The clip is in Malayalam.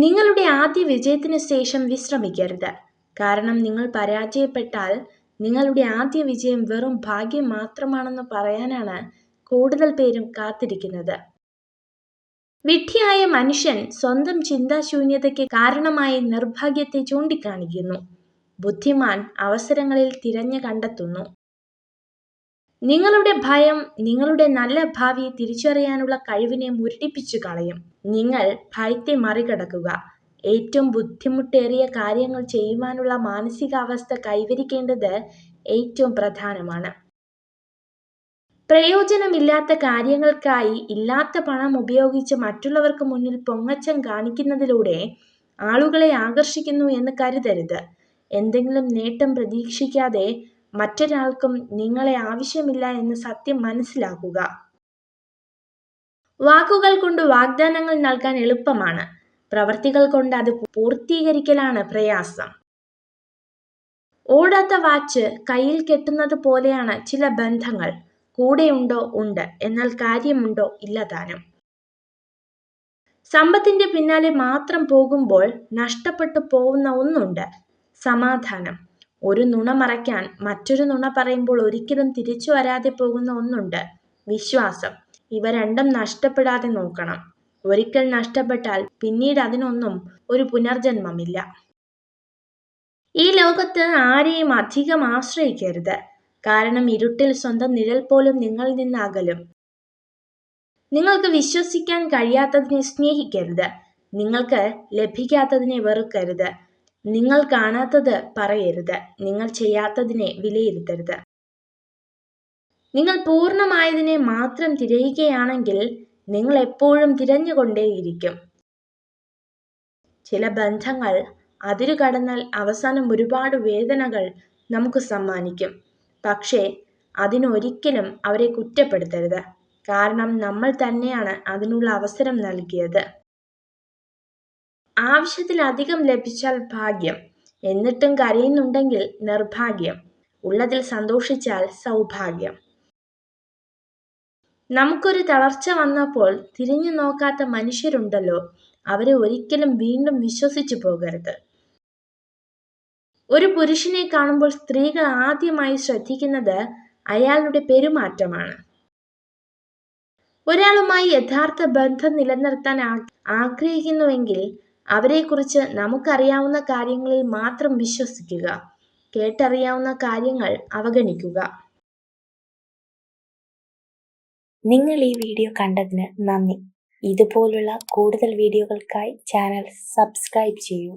നിങ്ങളുടെ ആദ്യ വിജയത്തിന് ശേഷം വിശ്രമിക്കരുത്. കാരണം നിങ്ങൾ പരാജയപ്പെട്ടാൽ നിങ്ങളുടെ ആദ്യ വിജയം വെറും ഭാഗ്യം മാത്രമാണെന്ന് പറയാനാണ് കൂടുതൽ പേരും കാത്തിരിക്കുന്നത്. വിഡ്ഢിയായ മനുഷ്യൻ സ്വന്തം ചിന്താശൂന്യതയ്ക്ക് കാരണമായി നിർഭാഗ്യത്തെ ചൂണ്ടിക്കാണിക്കുന്നു. ബുദ്ധിമാൻ അവസരങ്ങളിൽ തിരഞ്ഞു കണ്ടെത്തുന്നു. നിങ്ങളുടെ ഭയം നിങ്ങളുടെ നല്ല ഭാവി തിരിച്ചറിയാനുള്ള കഴിവിനെ മുരടിപ്പിച്ചു കളയും. നിങ്ങൾ ഭയത്തെ മറികടക്കുക. ഏറ്റവും ബുദ്ധിമുട്ടേറിയ കാര്യങ്ങൾ ചെയ്യുവാനുള്ള മാനസികാവസ്ഥ കൈവരിക്കേണ്ടത് ഏറ്റവും പ്രധാനമാണ്. പ്രയോജനമില്ലാത്ത കാര്യങ്ങൾക്കായി ഇല്ലാത്ത പണം ഉപയോഗിച്ച് മറ്റുള്ളവർക്ക് മുന്നിൽ പൊങ്ങച്ചം കാണിക്കുന്നതിലൂടെ ആളുകളെ ആകർഷിക്കുന്നു എന്ന് കരുതരുത്. എന്തെങ്കിലും നേട്ടം പ്രതീക്ഷിക്കാതെ മറ്റൊരാൾക്കും നിങ്ങളെ ആവശ്യമില്ല എന്ന് സത്യം മനസ്സിലാക്കുക. വാക്കുകൾ കൊണ്ട് വാഗ്ദാനങ്ങൾ നൽകാൻ എളുപ്പമാണ്, പ്രവർത്തികൾ കൊണ്ട് അത് പൂർത്തീകരിക്കലാണ് പ്രയാസം. ഓടാത്ത വാച്ച് കയ്യിൽ കെട്ടുന്നത് പോലെയാണ് ചില ബന്ധങ്ങൾ. കൂടെയുണ്ടോ ഉണ്ട്, എന്നാൽ കാര്യമുണ്ടോ ഇല്ലതാനും. സമ്പത്തിന്റെ പിന്നാലെ മാത്രം പോകുമ്പോൾ നഷ്ടപ്പെട്ടു പോകുന്ന ഒന്നുണ്ട്, സമാധാനം. ഒരു നുണ മറയ്ക്കാൻ മറ്റൊരു നുണ പറയുമ്പോൾ ഒരിക്കലും തിരിച്ചു വരാതെ പോകുന്ന ഒന്നുണ്ട്, വിശ്വാസം. ഇവ രണ്ടും നഷ്ടപ്പെടാതെ നോക്കണം. ഒരിക്കൽ നഷ്ടപ്പെട്ടാൽ പിന്നീട് അതിനൊന്നും ഒരു പുനർജന്മമില്ല. ഈ ലോകത്ത് ആരെയും അധികം ആശ്രയിക്കരുത്. കാരണം ഇരുട്ടിൽ സ്വന്തം നിഴൽ പോലും നിങ്ങളിൽ നിന്ന് അകലും. നിങ്ങൾക്ക് വിശ്വസിക്കാൻ കഴിയാത്തതിനെ സ്നേഹിക്കരുത്. നിങ്ങൾക്ക് ലഭിക്കാത്തതിനെ വെറുക്കരുത്. നിങ്ങൾ കാണാത്തത് പറയരുത്. നിങ്ങൾ ചെയ്യാത്തതിനെ വിലയിരുത്തരുത്. നിങ്ങൾ പൂർണ്ണമായതിനെ മാത്രം തിരയുകയാണെങ്കിൽ നിങ്ങൾ എപ്പോഴും തിരഞ്ഞുകൊണ്ടേയിരിക്കും. ചില ബന്ധങ്ങൾ അതിരു കടന്നാൽ അവസാനം ഒരുപാട് വേദനകൾ നമുക്ക് സമ്മാനിക്കും. പക്ഷേ അതിനൊരിക്കലും അവരെ കുറ്റപ്പെടുത്തരുത്. കാരണം നമ്മൾ തന്നെയാണ് അതിനുള്ള അവസരം നൽകിയത്. ആവശ്യത്തിലധികം ലഭിച്ചാൽ ഭാഗ്യം, എന്നിട്ടും കരയുന്നുണ്ടെങ്കിൽ നിർഭാഗ്യം, ഉള്ളതിൽ സന്തോഷിച്ചാൽ സൗഭാഗ്യം. നമുക്കൊരു തളർച്ച വന്നപ്പോൾ തിരിഞ്ഞു നോക്കാത്ത മനുഷ്യരുണ്ടല്ലോ, അവരെ ഒരിക്കലും വീണ്ടും വിശ്വസിച്ചു പോകരുത്. ഒരു പുരുഷനെ കാണുമ്പോൾ സ്ത്രീകൾ ആദ്യമായി ശ്രദ്ധിക്കുന്നത് അയാളുടെ പെരുമാറ്റമാണ്. ഒരാളുമായി യഥാർത്ഥ ബന്ധം നിലനിർത്താൻ ആഗ്രഹിക്കുന്നുവെങ്കിൽ അവരെക്കുറിച്ച് നമുക്കറിയാവുന്ന കാര്യങ്ങളിൽ മാത്രം വിശ്വസിക്കുക. കേട്ടറിയാവുന്ന കാര്യങ്ങൾ അവഗണിക്കുക. നിങ്ങൾ ഈ വീഡിയോ കണ്ടതിന് നന്ദി. ഇതുപോലുള്ള കൂടുതൽ വീഡിയോകൾക്കായി ചാനൽ സബ്സ്ക്രൈബ് ചെയ്യൂ.